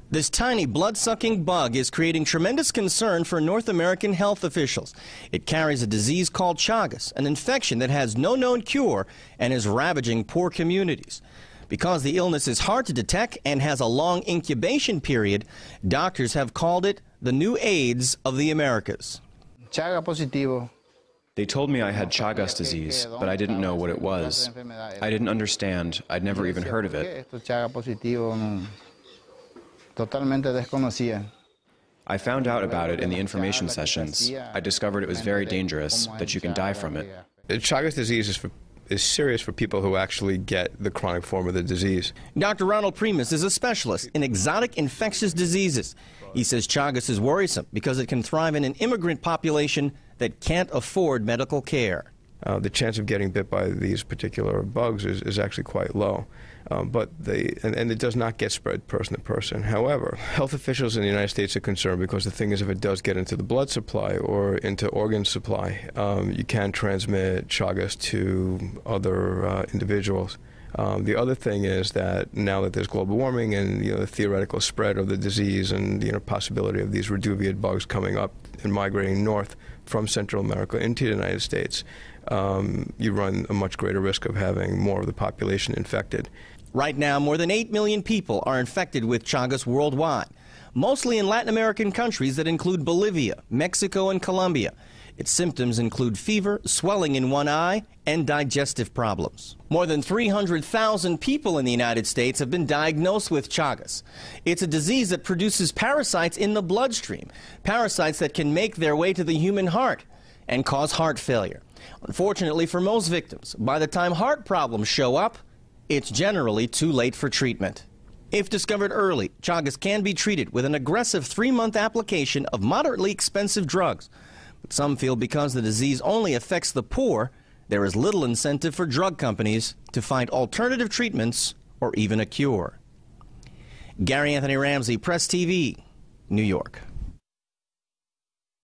This tiny blood-sucking bug is creating tremendous concern for North American health officials. It carries a disease called chagas, an infection that has no known cure and is ravaging poor communities. Because the illness is hard to detect and has a long incubation period, doctors have called it the new AIDS of the Americas. Chaga positivo. They told me I had chagas disease, but I didn't know what it was. I didn't understand. I'd never even heard of it. I found out about it in the information sessions. I discovered it was very dangerous, that you can die from it. Chagas disease is serious for people who actually get the chronic form of the disease. Dr. Ronald Primus is a specialist in exotic infectious diseases. He says chagas is worrisome because it can thrive in an immigrant population that can't afford medical care. The chance of getting bit by these particular bugs is actually quite low, but it does not get spread person to person. However, health officials in the United States are concerned because the thing is, if it does get into the blood supply or into organ supply, you can transmit chagas to other individuals. The other thing is that now that there's global warming and the theoretical spread of the disease and possibility of these reduviate bugs coming up and migrating north from Central America into the United States, you run a much greater risk of having more of the population infected. Right now, more than 8 million people are infected with chagas worldwide, mostly in Latin American countries that include Bolivia, Mexico, and Colombia. Its symptoms include fever, swelling in one eye, and digestive problems. More than 300,000 people in the United States have been diagnosed with chagas. It's a disease that produces parasites in the bloodstream, parasites that can make their way to the human heart and cause heart failure. Unfortunately for most victims, by the time heart problems show up, it's generally too late for treatment. If discovered early, chagas can be treated with an aggressive 3-month application of moderately expensive drugs. But some feel because the disease only affects the poor, there is little incentive for drug companies to find alternative treatments or even a cure. Gary Anthony Ramsey, Press TV, New York.